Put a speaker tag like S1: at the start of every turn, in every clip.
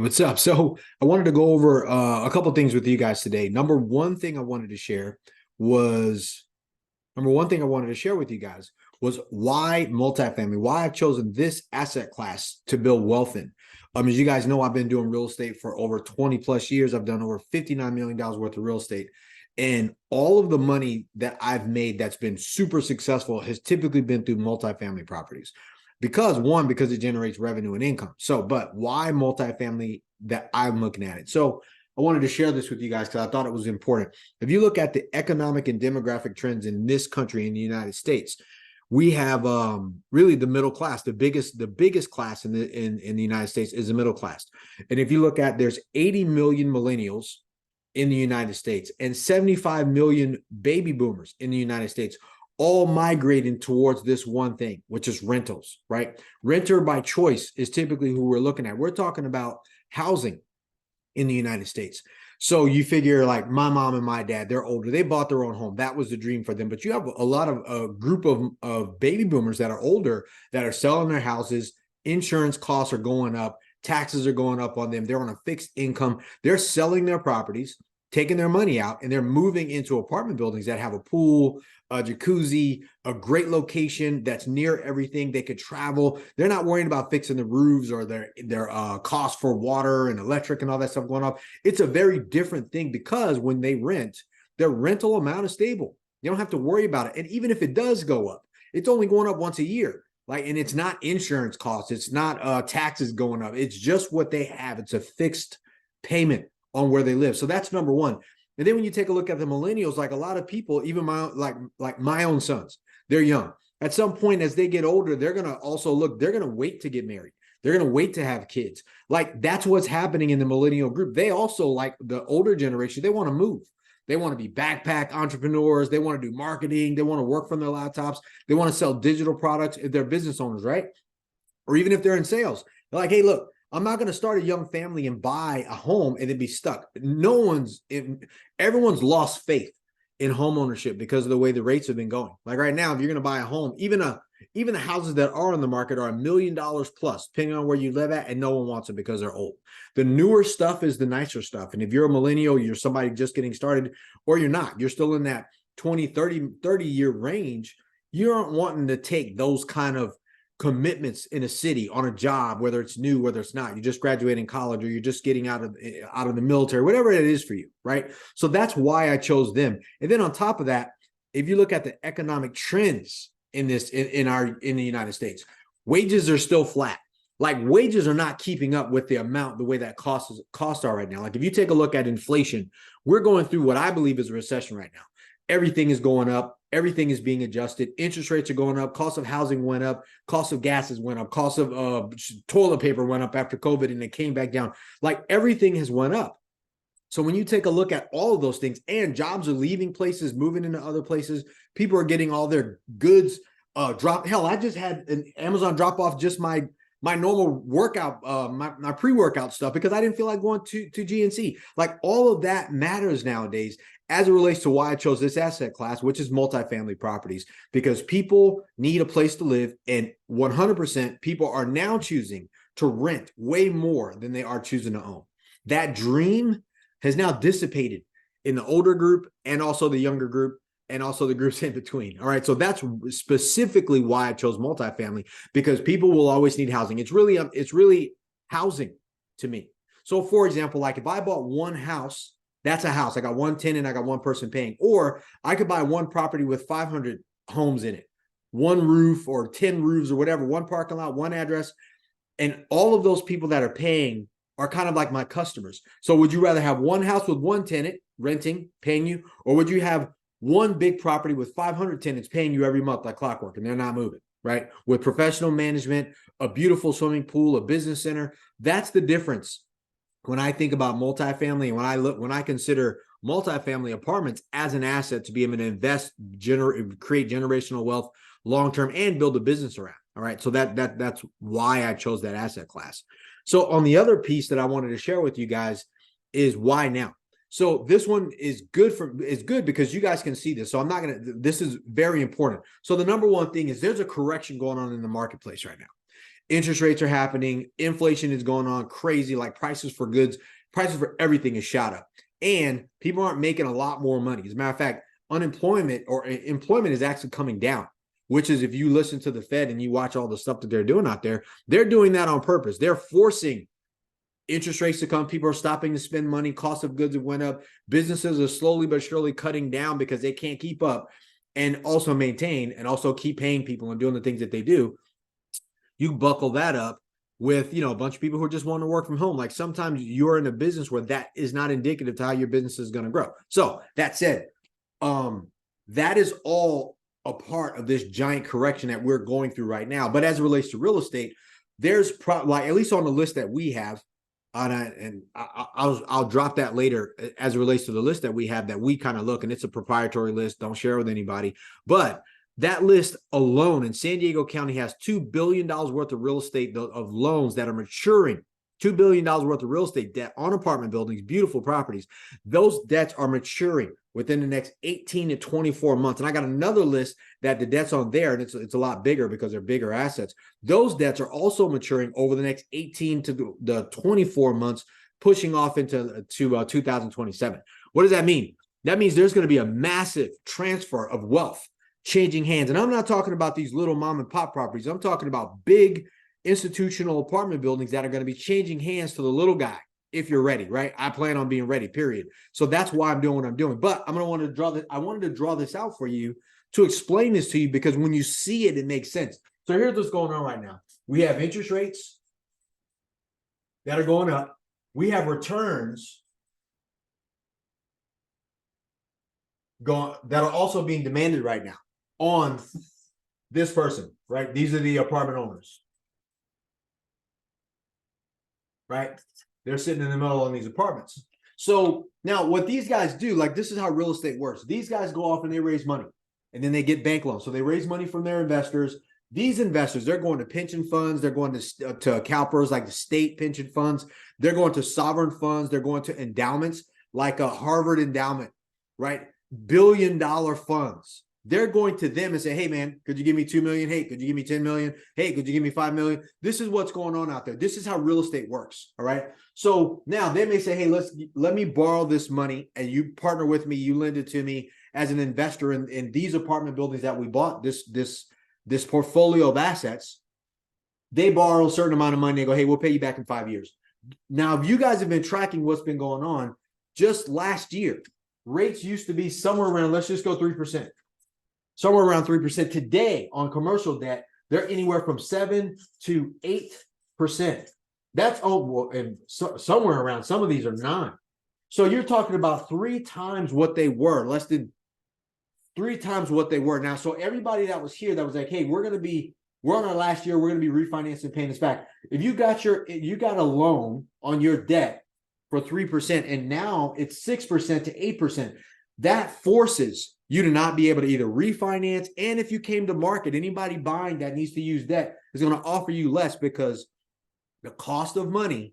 S1: What's up? So I wanted to go over a couple things with you guys today. Number one thing I wanted to share with you guys was why multifamily, why I've chosen this asset class to build wealth in. As you guys know, I've been doing real estate for over 20 plus years. I've done over $59 million worth of real estate. And all of the money that I've made that's been super successful has typically been through multifamily properties. Because it generates revenue and income. But why multifamily that I'm looking at it? So I wanted to share this with you guys because I thought it was important. If you look at the economic and demographic trends in this country, in the United States, we have really the middle class. The biggest class in the United States is the middle class. And if you look at, there's 80 million millennials in the United States and 75 million baby boomers in the United States, all migrating towards this one thing, which is rentals, right? Renter by choice is typically who we're looking at. We're talking about housing in the United States. So you figure like my mom and my dad, they're older. They bought their own home. That was the dream for them. But you have a lot of a group of baby boomers that are older that are selling their houses. Insurance costs are going up. Taxes are going up on them. They're on a fixed income. They're selling their properties, taking their money out, and they're moving into apartment buildings that have a pool, a jacuzzi, a great location that's near everything. They could travel. They're not worrying about fixing the roofs or their cost for water and electric and all that stuff going up. It's a very different thing because when they rent, their rental amount is stable. You don't have to worry about it. And even if it does go up, it's only going up once a year. And it's not insurance costs. It's not taxes going up. It's just what they have. It's a fixed payment on where they live. So that's number one. And then when you take a look at the millennials, like a lot of people, even my own sons, they're young. At some point, as they get older, they're going to also they're going to wait to get married. They're going to wait to have kids. Like that's what's happening in the millennial group. They also, like the older generation, they want to move. They want to be backpack entrepreneurs. They want to do marketing. They want to work from their laptops. They want to sell digital products if they're business owners, right? Or even if they're in sales. They're like, hey, look, I'm not going to start a young family and buy a home and then be stuck. Everyone's lost faith in home ownership because of the way the rates have been going. Like right now, if you're going to buy a home, even the houses that are on the market are $1 million plus, depending on where you live at, and no one wants it because they're old. The newer stuff is the nicer stuff. And if you're a millennial, you're somebody just getting started, or you're not, you're still in that 20, 30 year range, you aren't wanting to take those kind of commitments in a city on a job, whether it's new, whether it's not. You're just graduating college or you're just getting out of the military, whatever it is for you, right? So that's why I chose them. And then on top of that, if you look at the economic trends in the United States, wages are still flat. Like wages are not keeping up with the way that costs are right now. Like if you take a look at inflation, we're going through what I believe is a recession right now. Everything is going up. Everything is being adjusted. Interest rates are going up. Cost of housing went up. Cost of gases went up. Cost of toilet paper went up after COVID and it came back down. Like everything has went up. So when you take a look at all of those things, and jobs are leaving places, moving into other places, people are getting all their goods dropped. Hell, I just had an Amazon drop off just my normal workout, my pre-workout stuff because I didn't feel like going to GNC. Like all of that matters nowadays as it relates to why I chose this asset class, which is multifamily properties, because people need a place to live, and 100% people are now choosing to rent way more than they are choosing to own. That dream has now dissipated in the older group and also the younger group and also the groups in between. All right. So that's specifically why I chose multifamily, because people will always need housing. It's really housing to me. So for example, like if I bought one house, that's a house. I got one tenant, I got one person paying, or I could buy one property with 500 homes in it, one roof or 10 roofs or whatever, one parking lot, one address. And all of those people that are paying are kind of like my customers. So would you rather have one house with one tenant renting, paying you, or would you have one big property with 500 tenants paying you every month like clockwork and they're not moving, right? With professional management, a beautiful swimming pool, a business center. That's the difference when I think about multifamily and when I consider multifamily apartments as an asset to be able to invest, create generational wealth long-term and build a business around. All right. So that's why I chose that asset class. So on the other piece that I wanted to share with you guys is why now. So this one is good because you guys can see this. So this is very important. So the number one thing is there's a correction going on in the marketplace right now. interest rates are happening, inflation is going on crazy, like prices for goods, prices for everything is shot up. And people aren't making a lot more money. As a matter of fact, unemployment or employment is actually coming down, which is, if you listen to the Fed and you watch all the stuff that they're doing out there, they're doing that on purpose. They're forcing interest rates to come. People are stopping to spend money. Cost of goods have went up. Businesses are slowly but surely cutting down because they can't keep up and also maintain and also keep paying people and doing the things that they do. You buckle that up with, a bunch of people who just want to work from home. Like, sometimes you're in a business where that is not indicative to how your business is going to grow. So that said, that is all a part of this giant correction that we're going through right now. But as it relates to real estate, there's like, at least on the list that we have, and I'll drop that later as it relates to the list that we have that we kind of look, and it's a proprietary list. Don't share with anybody. But that list alone in San Diego County has $2 billion worth of real estate of loans that are maturing. $2 billion worth of real estate debt on apartment buildings, beautiful properties. Those debts are maturing within the next 18 to 24 months. And I got another list that the debts on there, and it's a lot bigger because they're bigger assets. Those debts are also maturing over the next 18 to the 24 months, pushing off into 2027. What does that mean? That means there's going to be a massive transfer of wealth changing hands. And I'm not talking about these little mom and pop properties. I'm talking about big institutional apartment buildings that are going to be changing hands to the little guy. If you're ready, right? I plan on being ready, period. So that's why I'm doing what I'm doing. But I wanted to draw this out for you to explain this to you, because when you see it, it makes sense. So here's what's going on right now. We have interest rates that are going up. We have returns that are also being demanded right now on this person, right? These are the apartment owners, right? They're sitting in the middle of these apartments. So now what these guys do, like, this is how real estate works. These guys go off and they raise money, and then they get bank loans. So they raise money from their investors. These investors, they're going to pension funds. They're going to CalPERS, like the state pension funds. They're going to sovereign funds. They're going to endowments like a Harvard endowment, right? Billion-dollar funds. They're going to them and say, hey, man, could you give me 2 million? Hey, could you give me 10 million? Hey, could you give me 5 million? This is what's going on out there. This is how real estate works. All right. So now they may say, hey, let me borrow this money, and you partner with me. You lend it to me as an investor in these apartment buildings that we bought, this portfolio of assets. They borrow a certain amount of money. They go, hey, we'll pay you back in 5 years. Now, if you guys have been tracking what's been going on, just last year, rates used to be somewhere around, let's just go 3%. Somewhere around 3%. Today on commercial debt, they're anywhere from 7 to 8%. That's and somewhere around, some of these are 9. So you're talking about 3 times what they were, less than 3 times what they were. Now, so everybody that was here that was like, hey, we're on our last year, we're going to be refinancing, paying this back. If you got a loan on your debt for 3%, and now it's 6% to 8%, that forces you to not be able to either refinance. And if you came to market, anybody buying that needs to use debt is going to offer you less, because the cost of money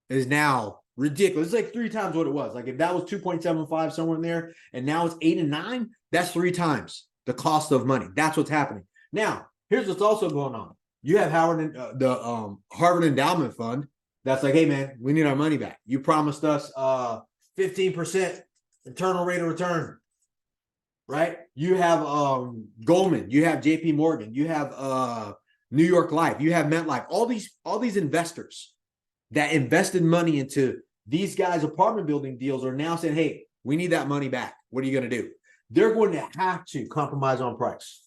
S1: is now ridiculous. It's like 3 times what it was. Like, if that was 2.75 somewhere in there, and now it's 8 and 9, that's 3 times the cost of money. That's what's happening. Now, here's what's also going on. You have the Harvard Endowment Fund that's like, hey, man, we need our money back. You promised us 15% internal rate of return, right? You have Goldman, you have JP Morgan, you have New York Life, you have MetLife, all these investors that invested money into these guys' apartment building deals are now saying, hey, we need that money back. What are you going to do? They're going to have to compromise on price.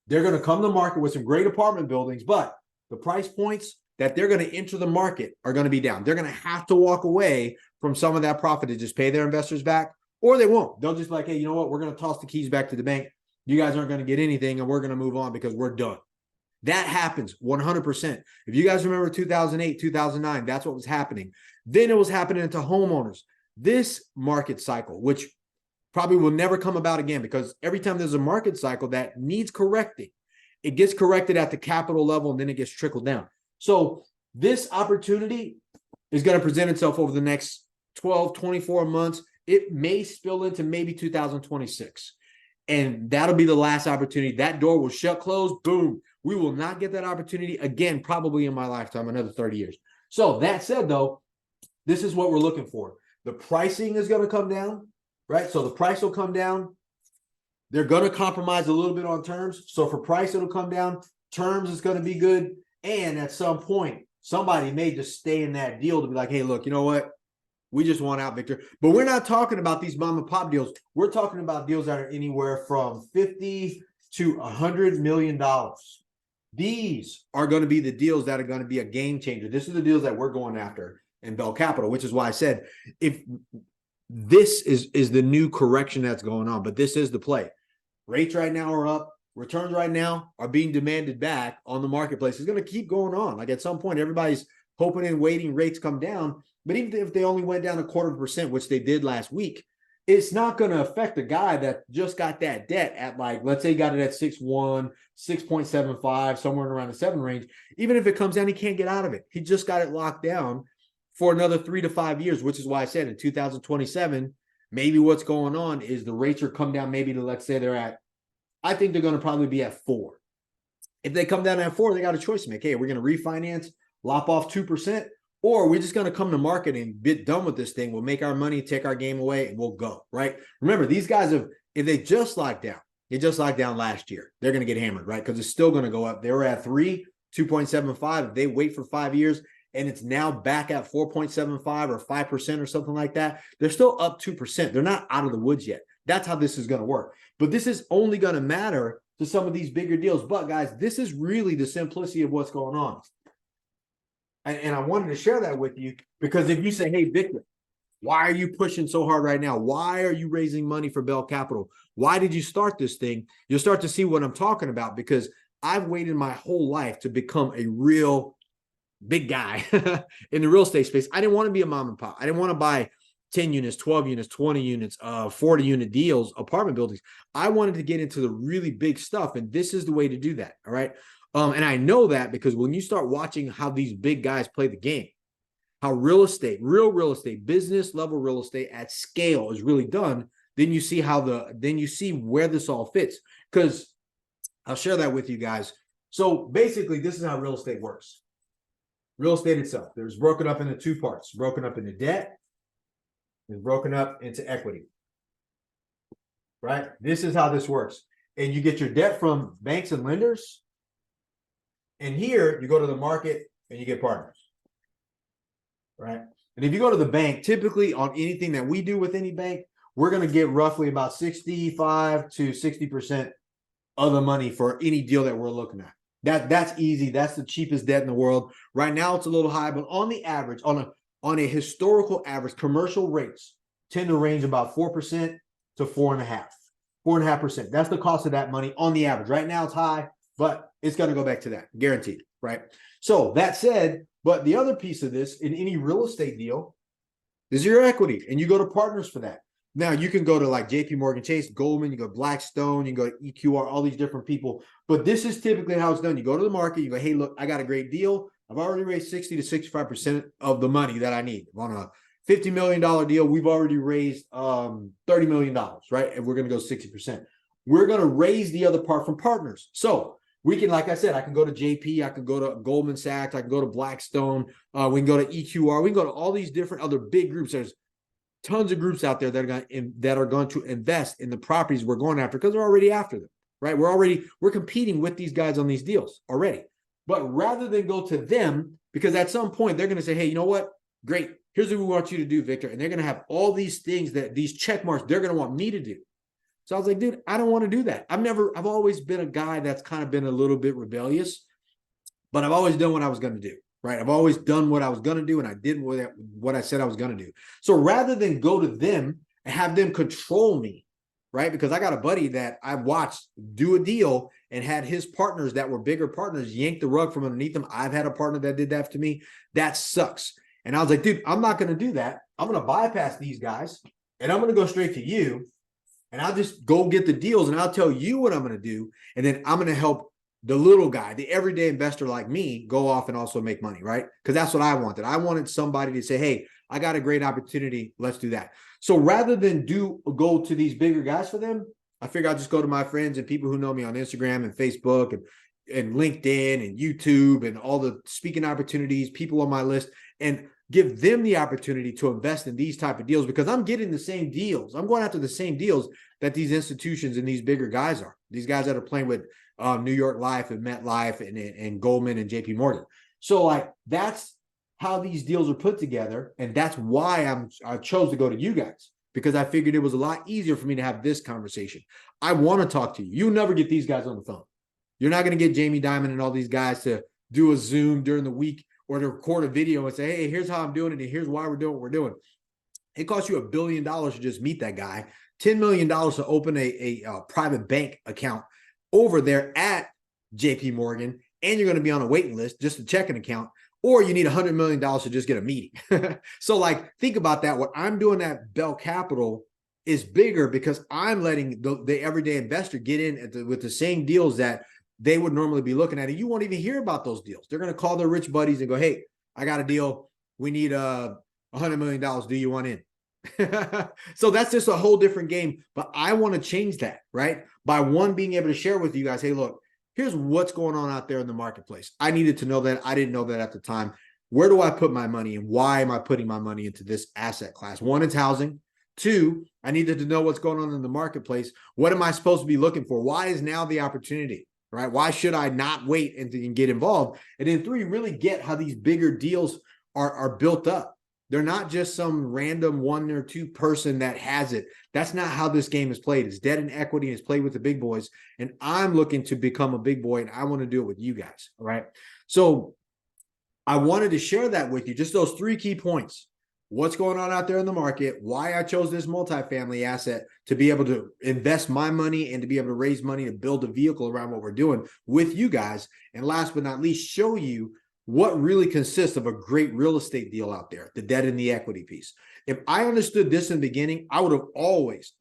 S1: They're going to come to market with some great apartment buildings, but the price points that they're going to enter the market are going to be down. They're going to have to walk away from some of that profit to just pay their investors back, or they won't. They'll just be like, hey, you know what? We're going to toss the keys back to the bank. You guys aren't going to get anything, and we're going to move on because we're done. That happens 100%. If you guys remember 2008, 2009, that's what was happening. Then it was happening to homeowners. This market cycle, which probably will never come about again, because every time there's a market cycle that needs correcting, it gets corrected at the capital level, and then it gets trickled down. So this opportunity is going to present itself over the next 12, 24 months. It may spill into maybe 2026. And that'll be the last opportunity. That door will shut, close, boom. We will not get that opportunity again, probably in my lifetime, another 30 years. So that said, though, this is what we're looking for. The pricing is going to come down, right? So the price will come down. They're going to compromise a little bit on terms. So for price, it'll come down. Terms is going to be good. And at some point, somebody may just stay in that deal to be like, hey, look, you know what? We just want out, Victor. But we're not talking about these mom and pop deals. We're talking about deals that are anywhere from $50 to $100 million. These are going to be the deals that are going to be a game changer. This is the deals that we're going after in Bell Capital, which is why I said, if this is the new correction that's going on, but this is the play. Rates right now are up. Returns right now are being demanded back on the marketplace. It's going to keep going on. Like at some point, everybody's hoping and waiting rates come down. But even if they only went down 0.25%, which they did last week, it's not going to affect the guy that just got that debt at, like, let's say he got it at 6.1, 6.75, somewhere around the 7 range. Even if it comes down, he can't get out of it. He just got it locked down for another 3 to 5 years, which is why I said in 2027, maybe what's going on is the rates are come down maybe to, let's say they're at, I think they're going to probably be at 4. If they come down at 4, they got a choice to make. Hey, we're going to refinance, lop off 2%, or we're just going to come to market and get done with this thing. We'll make our money, take our game away, and we'll go, right? Remember, these guys have, if they just locked down, they just locked down last year, they're going to get hammered, right? Because it's still going to go up. They were at 3, 2.75. If they wait for 5 years and it's now back at 4.75 or 5% or something like that, they're still up 2%. They're not out of the woods yet. That's how this is going to work. But this is only going to matter to some of these bigger deals. But guys, this is really the simplicity of what's going on. And I wanted to share that with you because if you say, hey, Victor, why are you pushing so hard right now? Why are you raising money for Bell Capital? Why did you start this thing? You'll start to see what I'm talking about because I've waited my whole life to become a real big guy in the real estate space. I didn't want to be a mom and pop. I didn't want to buy 10 units, 12 units, 20 units, 40 unit deals, apartment buildings. I wanted to get into the really big stuff. And this is the way to do that. All right. And I know that because when you start watching how these big guys play the game, how real estate, real estate, business level real estate at scale is really done, then you see then you see where this all fits. Because I'll share that with you guys. So basically, this is how real estate works. Real estate itself, there's broken up into 2 parts, broken up into debt, and broken up into equity. Right? This is how this works. And you get your debt from banks and lenders. And here you go to the market and you get partners, right? And if you go to the bank, typically on anything that we do with any bank, we're going to get roughly about 65 to 60% of the money for any deal that we're looking at. That's easy. That's the cheapest debt in the world. Right now it's a little high, but on the average, on a historical average, commercial rates tend to range about 4% to 4.5%. That's the cost of that money on the average. Right now it's high, but it's going to go back to that, guaranteed, right? So that said, but the other piece of this in any real estate deal is your equity, and you go to partners for that. Now you can go to like JP Morgan Chase, Goldman, you go Blackstone, you go to EQR, all these different people. But this is typically how it's done. You go to the market, you go, hey, look, I got a great deal. I've already raised 60 to 65% of the money that I need. On a $50 million deal, we've already raised $30 million, right? And we're going to go 60%. We're going to raise the other part from partners. So we can, like I said, I can go to JP, I can go to Goldman Sachs, I can go to Blackstone, we can go to EQR, we can go to all these different other big groups. There's tons of groups out there that are going to invest in the properties we're going after because they're already after them, right? We're competing with these guys on these deals already. But rather than go to them, because at some point they're going to say, hey, you know what? Great. Here's what we want you to do, Victor. And they're going to have all these things these check marks they're going to want me to do. So I was like, dude, I don't want to do that. I've always been a guy that's kind of been a little bit rebellious, but I've always done what I was going to do, right? I've always done what I was going to do, and I did what I said I was going to do. So rather than go to them and have them control me, right? Because I got a buddy that I watched do a deal and had his partners that were bigger partners yank the rug from underneath them. I've had a partner that did that to me. That sucks. And I was like, dude, I'm not going to do that. I'm going to bypass these guys, and I'm going to go straight to you. And I'll just go get the deals and I'll tell you what I'm going to do. And then I'm going to help the little guy, the everyday investor like me, go off and also make money, right? Because that's what I wanted. I wanted somebody to say, hey, I got a great opportunity. Let's do that. So rather than go to these bigger guys for them, I figure I'll just go to my friends and people who know me on Instagram and Facebook and and LinkedIn and YouTube and all the speaking opportunities, people on my list, and give them the opportunity to invest in these type of deals, because I'm getting the same deals. I'm going after the same deals that these institutions and these bigger guys are. These guys that are playing with New York Life and MetLife and Goldman and JP Morgan. So like that's how these deals are put together. And that's why I chose to go to you guys, because I figured it was a lot easier for me to have this conversation. I want to talk to you. You'll never get these guys on the phone. You're not going to get Jamie Dimon and all these guys to do a Zoom during the week or to record a video and say, hey, here's how I'm doing it, and here's why we're doing what we're doing. It costs you $1 billion to just meet that guy, $10 million to open a private bank account over there at JP Morgan, and you're going to be on a waiting list, just a checking account, or you need $100 million to just get a meeting. So like, think about that. What I'm doing at Bell Capital is bigger because I'm letting the everyday investor get in with the same deals that they would normally be looking at. And you won't even hear about those deals. They're going to call their rich buddies and go, hey, I got a deal. We need $100 million. Do you want in? So that's just a whole different game. But I want to change that, right? By being able to share with you guys, hey, look, here's what's going on out there in the marketplace. I needed to know that. I didn't know that at the time. Where do I put my money, and why am I putting my money into this asset class? One, it's housing. Two, I needed to know what's going on in the marketplace. What am I supposed to be looking for? Why is now the opportunity, right? Why should I not wait and get involved? And then three, really get how these bigger deals are built up. They're not just some random one or two person that has it. That's not how this game is played. It's debt and equity, and it's played with the big boys. And I'm looking to become a big boy, and I want to do it with you guys. All right. So I wanted to share that with you, just those 3 key points. What's going on out there in the market, why I chose this multifamily asset to be able to invest my money and to be able to raise money to build a vehicle around what we're doing with you guys. And last but not least, show you what really consists of a great real estate deal out there, the debt and the equity piece. If I understood this in the beginning, I would have always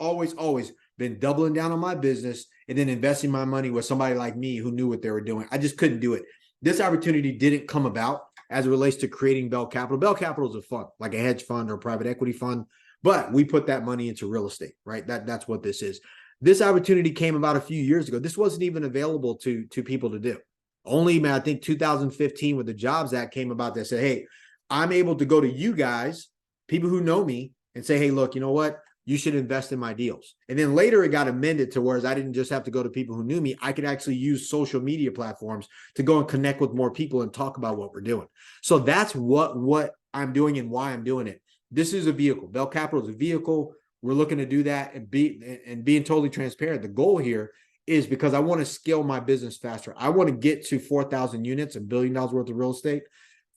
S1: been doubling down on my business and then investing my money with somebody like me who knew what they were doing. I just couldn't do it. This opportunity didn't come about as it relates to creating Bell Capital. Bell Capital is a fund, like a hedge fund or a private equity fund, but we put that money into real estate, right? That's what this is. This opportunity came about a few years ago. This wasn't even available to people to do. Only, I think, 2015 with the Jobs Act came about that said, hey, I'm able to go to you guys, people who know me, and say, hey, look, you know what? You should invest in my deals. And then later it got amended to whereas I didn't just have to go to people who knew me. I could actually use social media platforms to go and connect with more people and talk about what we're doing. So that's what I'm doing and why I'm doing it. This is a vehicle. Bell Capital is a vehicle. We're looking to do that and being totally transparent. The goal here is because I want to scale my business faster. I want to get to 4,000 units, $1 billion worth of real estate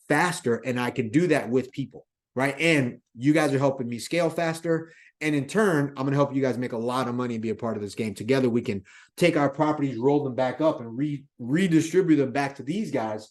S1: faster. And I can do that with people, right? And you guys are helping me scale faster. And in turn, I'm going to help you guys make a lot of money and be a part of this game. Together, we can take our properties, roll them back up, and redistribute them back to these guys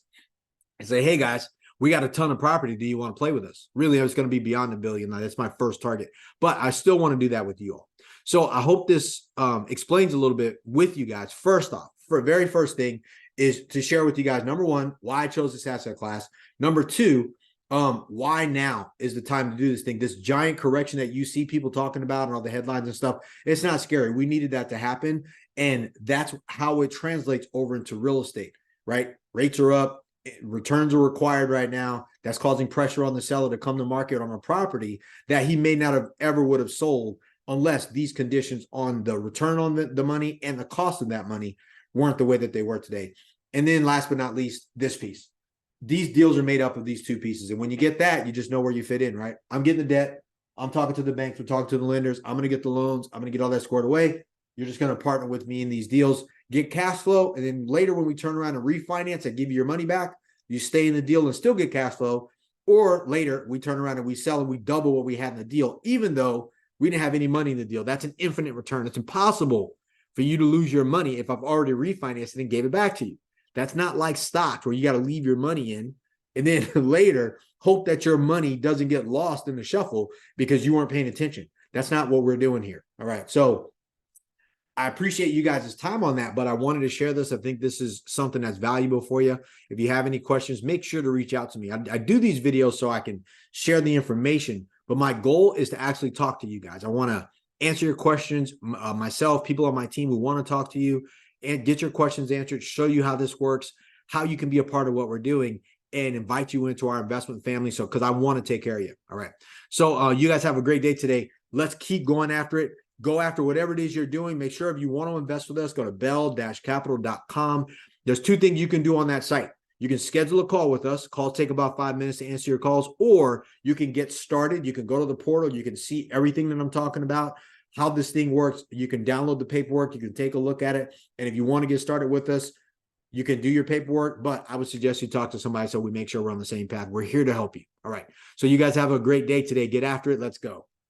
S1: and say, hey, guys, we got a ton of property. Do you want to play with us? Really, it's going to be beyond $1 billion. That's my first target. But I still want to do that with you all. So I hope this explains a little bit with you guys. First off, for very first thing is to share with you guys, number one, why I chose this asset class. Number two, why now is the time to do this thing. This giant correction that you see people talking about and all the headlines and stuff, it's not scary. We needed that to happen. And that's how it translates over into real estate, right? Rates are up. Returns are required right now. That's causing pressure on the seller to come to market on a property that he may not have ever would have sold unless these conditions on the return on the money and the cost of that money weren't the way that they were today. And then last but not least, this piece. These deals are made up of these 2 pieces. And when you get that, you just know where you fit in, right? I'm getting the debt. I'm talking to the banks. We're talking to the lenders. I'm going to get the loans. I'm going to get all that squared away. You're just going to partner with me in these deals, get cash flow. And then later when we turn around and refinance and give you your money back, you stay in the deal and still get cash flow. Or later we turn around and we sell and we double what we had in the deal, even though we didn't have any money in the deal. That's an infinite return. It's impossible for you to lose your money if I've already refinanced it and gave it back to you. That's not like stocks where you got to leave your money in and then later hope that your money doesn't get lost in the shuffle because you weren't paying attention. That's not what we're doing here. All right. So I appreciate you guys' time on that, but I wanted to share this. I think this is something that's valuable for you. If you have any questions, make sure to reach out to me. I do these videos so I can share the information, but my goal is to actually talk to you guys. I want to answer your questions myself, people on my team who want to talk to you. and get your questions answered, show you how this works, how you can be a part of what we're doing, and invite you into our investment family. So, because I want to take care of you. All right. So you guys have a great day today. Let's keep going after it. Go after whatever it is you're doing. Make sure if you want to invest with us, go to bell-capital.com. There's two things you can do on that site. You can schedule a call with us. Calls take about 5 minutes to answer your calls, or you can get started. You can go to the portal. You can see everything that I'm talking about, how this thing works. You can download the paperwork. You can take a look at it. And if you want to get started with us, you can do your paperwork, but I would suggest you talk to somebody so we make sure we're on the same path. We're here to help you. All right. So you guys have a great day today. Get after it. Let's go.